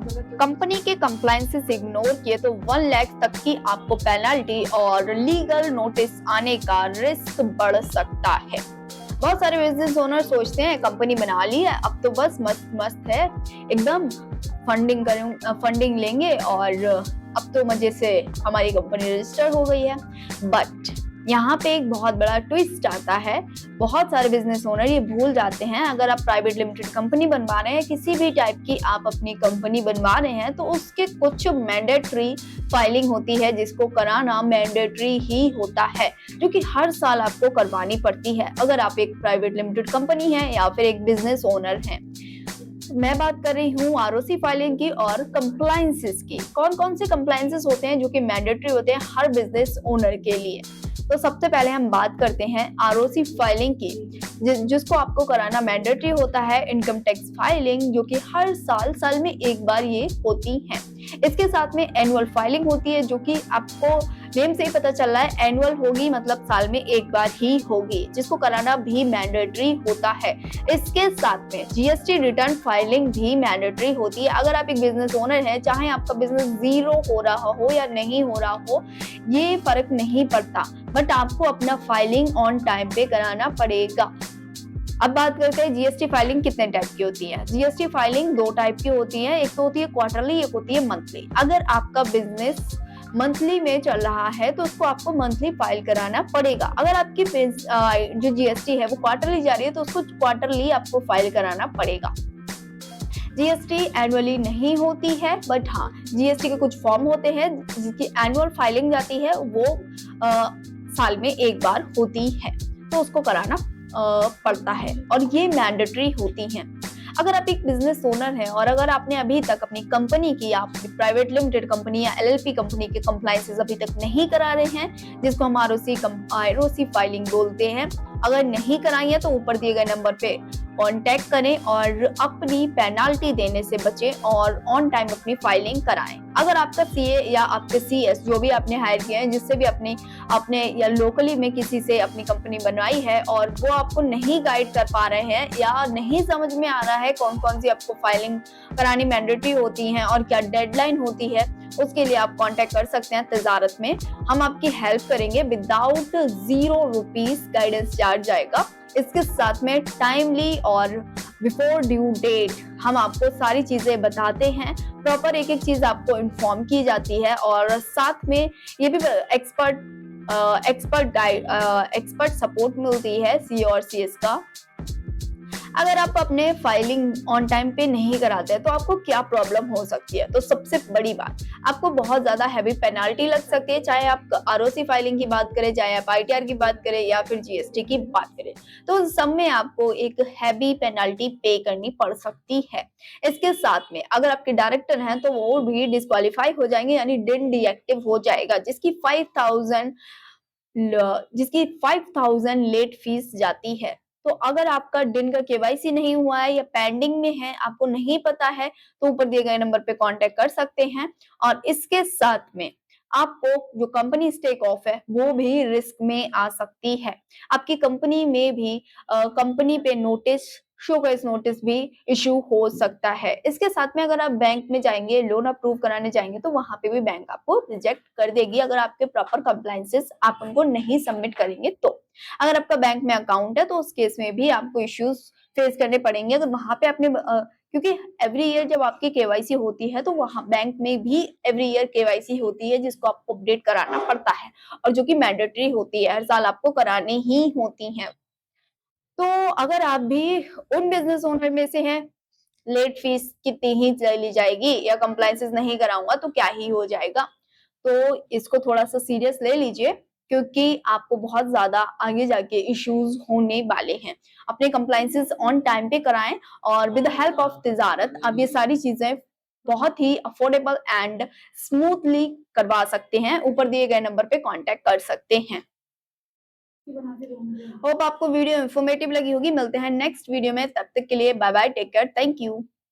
Company के compliances ignore किए तो 1 लाख तक की आपको पेनल्टी और लीगल नोटिस आने का रिस्क बढ़ सकता है। बहुत सारे बिजनेस ओनर सोचते हैं कंपनी बना ली है, अब तो बस मस्त मस्त है, एकदम फंडिंग लेंगे और अब तो मजे से हमारी कंपनी रजिस्टर हो गई है। बट यहाँ पे एक बहुत बड़ा ट्विस्ट आता है। बहुत सारे बिजनेस ओनर ये भूल जाते हैं, अगर आप प्राइवेट लिमिटेड कंपनी बनवा रहे हैं, किसी भी टाइप की आप अपनी कंपनी बनवा रहे हैं, तो उसके कुछ मैंडेटरी फाइलिंग होती है जिसको कराना मैंडेटरी ही होता है, जो कि हर साल आपको करवानी पड़ती है अगर आप एक प्राइवेट लिमिटेड कंपनी है या फिर एक बिजनेस ओनर है। मैं बात कर रही हूँ आरओसी फाइलिंग की और कंप्लायंसेस की। कौन कौन से कंप्लायंसेस होते हैं जो कि मैंडेटरी होते हैं हर बिजनेस ओनर के लिए। तो सबसे पहले हम बात करते हैं आरओसी फाइलिंग की, जिसको आपको कराना मैंडेटरी होता है। इनकम टैक्स फाइलिंग, जो कि हर साल में एक बार ये होती है। इसके साथ में एनुअल फाइलिंग होती है, जो कि आपको नेम से ही पता चल रहा है एनुअल होगी, मतलब साल में एक बार ही होगी, जिसको कराना भी मैंडेटरी होता है। इसके साथ में जीएसटी रिटर्न फाइलिंग भी मैंडेटरी होती है। अगर आप एक बिजनेस ओनर हैं, चाहे आपका बिजनेस जीरो हो रहा हो या नहीं हो रहा हो, ये फर्क नहीं पड़ता, बट आपको अपना फाइलिंग ऑन टाइम पे कराना पड़ेगा। अब बात करते हैं जीएसटी फाइलिंग कितने टाइप की होती है। जीएसटी फाइलिंग 2 टाइप की होती है, एक तो होती है क्वार्टरली, एक होती है मंथली। अगर आपका बिजनेस मंथली में चल रहा है तो उसको आपको मंथली फाइल कराना पड़ेगा। अगर आपकी जो जीएसटी है वो क्वार्टरली जा रही है तो उसको क्वार्टरली आपको फाइल कराना पड़ेगा। जीएसटी एनुअली नहीं होती है, बट हाँ, जीएसटी के कुछ फॉर्म होते हैं जिसकी एनुअल फाइलिंग जाती है, वो साल में एक बार होती है, तो उसको कराना पड़ता है और ये मैंडेटरी होती हैं। अगर आप एक बिजनेस ओनर हैं और अगर आपने अभी तक अपनी कंपनी की या प्राइवेट लिमिटेड कंपनी या एलएलपी कंपनी के कंप्लायंसेस अभी तक नहीं करा रहे हैं, जिसको हम आरओसी फाइलिंग बोलते हैं, अगर नहीं कराई है तो ऊपर दिए गए नंबर पे कांटेक्ट करें और अपनी पेनाल्टी देने से बचें और ऑन टाइम अपनी फाइलिंग कराएं। अगर आपका सीए या आपके सीएस जो भी आपने हायर किए हैं, जिससे भी अपने या लोकली में किसी से अपनी कंपनी बनवाई है और वो आपको नहीं गाइड कर पा रहे हैं या नहीं समझ में आ रहा है कौन कौन सी आपको फाइलिंग करानी मैंडेटरी होती है और क्या डेडलाइन होती है, उसके लिए आप कांटेक्ट कर सकते हैं तजारत में। हम आपकी हेल्प करेंगे विदाउट ₹0 गाइडेंस चार्ज जाएगा। इसके साथ में टाइमली और बिफोर ड्यू डेट हम आपको सारी चीजें बताते हैं, प्रॉपर एक एक चीज आपको इन्फॉर्म की जाती है और साथ में ये भी एक्सपर्ट सपोर्ट मिलती है सी और सीएस का। अगर आप अपने फाइलिंग ऑन टाइम पे नहीं कराते हैं तो आपको क्या प्रॉब्लम हो सकती है। तो सबसे बड़ी बात, आपको बहुत ज्यादा हैवी पेनाल्टी लग सकती है, चाहे आप आरओसी फाइलिंग की बात करें, चाहे आप आईटीआर की बात करें या फिर जीएसटी की बात करें, तो उन सब में आपको एक हैवी पेनाल्टी पे करनी पड़ सकती है। इसके साथ में अगर आपके डायरेक्टर हैं तो वो भी डिस्क्वालीफाई हो जाएंगे, यानी डिन डीएक्टिव हो जाएगा, जिसकी 5000 लेट फीस जाती है। तो अगर आपका डिन का केवाईसी नहीं हुआ है या पेंडिंग में है, आपको नहीं पता है, तो ऊपर दिए गए नंबर पे कांटेक्ट कर सकते हैं। और इसके साथ में आपको जो कंपनी स्टेक ऑफ है वो भी रिस्क में आ सकती है। आपकी कंपनी में भी कंपनी पे नोटिस, शो केस नोटिस भी इशू हो सकता है। इसके साथ में अगर आप बैंक में जाएंगे, लोन अप्रूव कराने जाएंगे, तो वहां पे भी बैंक आपको रिजेक्ट कर देगी अगर आपके प्रॉपर कंप्लायंसेस आप उनको नहीं सबमिट करेंगे। तो अगर आपका बैंक में अकाउंट है तो उस केस में भी आपको इश्यूज फेस करने पड़ेंगे। अगर वहां पे आपने क्योंकि एवरी ईयर जब आपकी केवाईसी होती है तो वहां बैंक में भी एवरी ईयर केवाईसी होती है, जिसको आपको अपडेट कराना पड़ता है और जो कि मैंडेटरी होती है, हर साल आपको करानी ही होती है। तो अगर आप भी उन बिजनेस ओनर में से हैं, लेट फीस कितनी ही चली जाएगी या कंप्लायंसेस नहीं कराऊंगा तो क्या ही हो जाएगा, तो इसको थोड़ा सा सीरियस ले लीजिए, क्योंकि आपको बहुत ज्यादा आगे जाके इश्यूज होने वाले हैं। अपने कंप्लायंसेस ऑन टाइम पे कराएं और विद हेल्प ऑफ तिजारत आप ये सारी चीजें बहुत ही अफोर्डेबल एंड स्मूथली करवा सकते हैं। ऊपर दिए गए नंबर पे कांटेक्ट कर सकते हैं। होप आपको वीडियो इंफॉर्मेटिव लगी होगी। मिलते हैं नेक्स्ट वीडियो में, तब तक के लिए bye bye, take care, thank you.